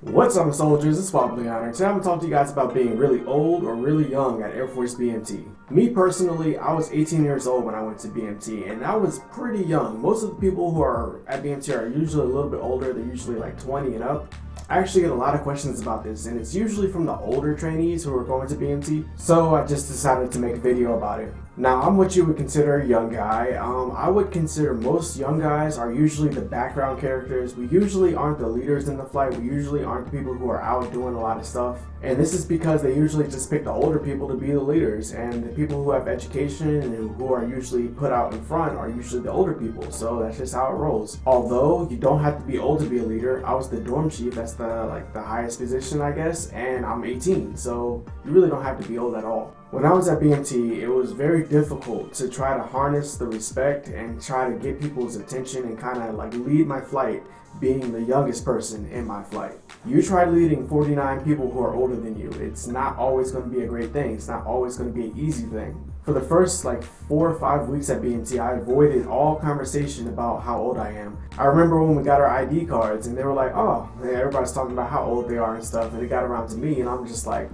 What's up, soldiers? It's WildBlueYonder. Today I'm going to talk to you guys about being really old or really young at Air Force BMT. Me personally, I was 18 years old when I went to BMT, and I was pretty young. Most of the people who are at BMT are usually a little bit older. They're usually like 20 and up. I actually get a lot of questions about this, and it's usually from the older trainees who are going to BMT, so I just decided to make a video about it. Now, I'm what you would consider a young guy. I would consider most young guys are usually the background characters. We usually aren't the leaders in the flight. We usually aren't the people who are out doing a lot of stuff. And this is because they usually just pick the older people to be the leaders, and the people who have education and who are usually put out in front are usually the older people. So that's just how it rolls. Although you don't have to be old to be a leader. I was the dorm chief. That's the highest position, I guess, and I'm 18. So you really don't have to be old at all. When I was at BMT, it was very difficult to try to harness the respect and try to get people's attention and kind of like lead my flight being the youngest person in my flight. You try leading 49 people who are older than you. It's not always going to be a great thing. It's not always going to be an easy thing. For the first 4 or 5 weeks at BMT, I avoided all conversation about how old I am. I remember when we got our ID cards and they were like, oh, everybody's talking about how old they are and stuff, and it got around to me and I'm just like,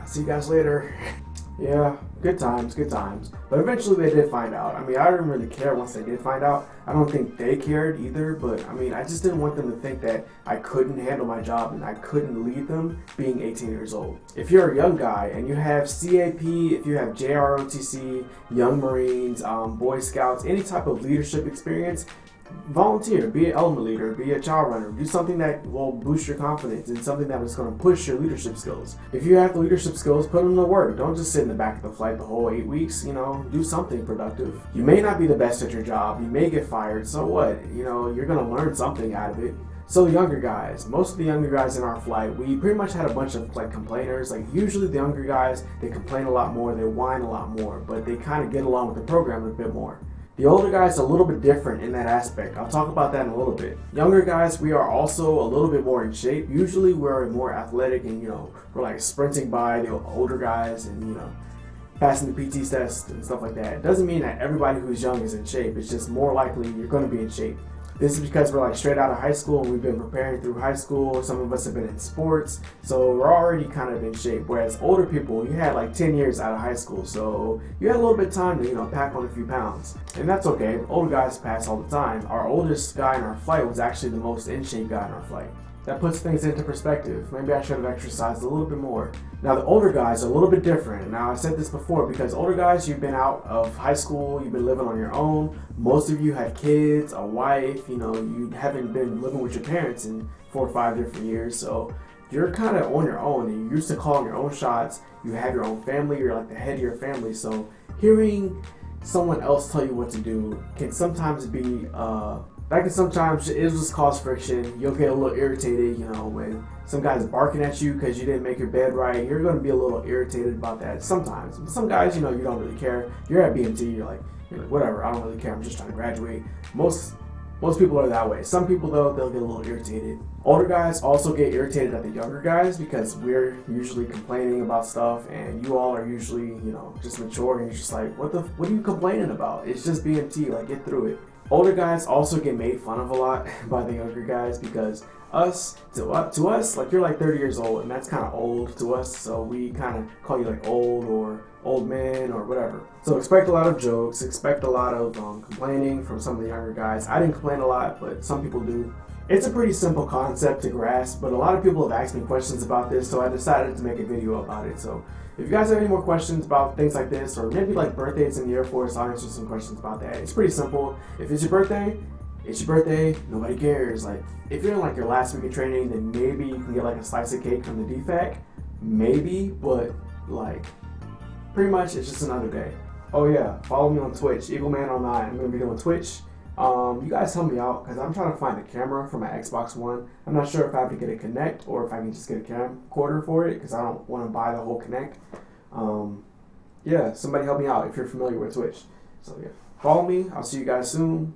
see you guys later. Yeah, good times, good times. But eventually they did find out. I mean, I didn't really care once they did find out. I don't think they cared either, but I mean, I just didn't want them to think that I couldn't handle my job and I couldn't lead them being 18 years old. If you're a young guy and you have CAP, if you have JROTC, Young Marines, Boy Scouts, any type of leadership experience, volunteer, be an element leader, be a child runner, do something that will boost your confidence and something that is going to push your leadership skills. If you have the leadership skills, put them to work. Don't just sit in the back of the flight the whole 8 weeks, do something productive. You may not be the best at your job, you may get fired, so what? You're going to learn something out of it. So the younger guys, most of the younger guys in our flight, we pretty much had a bunch of complainers. Usually the younger guys, they complain a lot more, they whine a lot more, but they kind of get along with the program a bit more. The older guys are a little bit different in that aspect. I'll talk about that in a little bit. Younger guys, we are also a little bit more in shape. Usually we're more athletic and, we're sprinting by the older guys and, passing the PT test and stuff like that. It doesn't mean that everybody who's young is in shape. It's just more likely you're going to be in shape. This is because we're straight out of high school and we've been preparing through high school. Some of us have been in sports, so we're already kind of in shape. Whereas older people, you had 10 years out of high school, so you had a little bit of time to, pack on a few pounds. And that's okay. Older guys pass all the time. Our oldest guy in our flight was actually the most in shape guy in our flight. That puts things into perspective. Maybe I should have exercised a little bit more. Now the older guys are a little bit different. Now I said this before because older guys, you've been out of high school, you've been living on your own. Most of you have kids, a wife, you haven't been living with your parents in 4 or 5 different years. So you're kind of on your own and you're used to calling your own shots. You have your own family, you're the head of your family. So hearing someone else tell you what to do can sometimes be it'll just cause friction. You'll get a little irritated, when some guy's barking at you because you didn't make your bed right. You're going to be a little irritated about that sometimes. But some guys, you don't really care. You're at BMT, you're like, whatever, I don't really care. I'm just trying to graduate. Most people are that way. Some people, though, they'll get a little irritated. Older guys also get irritated at the younger guys because we're usually complaining about stuff and you all are usually, just mature and you're just like, what are you complaining about? It's just BMT, get through it. Older guys also get made fun of a lot by the younger guys because to us, you're 30 years old and that's kind of old to us, so we kind of call you old or old man or whatever. So expect a lot of jokes, expect a lot of complaining from some of the younger guys. I didn't complain a lot, but some people do. It's a pretty simple concept to grasp, but a lot of people have asked me questions about this, so I decided to make a video about it. So if you guys have any more questions about things like this, or maybe birthdays in the Air Force, I'll answer some questions about that. It's pretty simple. If it's your birthday, it's your birthday. Nobody cares. If you're in your last week of training, then maybe you can get a slice of cake from the DFAC. Maybe, but pretty much it's just another day. Oh yeah, follow me on Twitch, EagleMan09. I'm gonna be doing Twitch. You guys help me out because I'm trying to find a camera for my Xbox One. I'm not sure if I have to get a Kinect or if I can just get a camcorder for it because I don't want to buy the whole Kinect. Yeah, somebody help me out if you're familiar with Twitch. So yeah, follow me. I'll see you guys soon.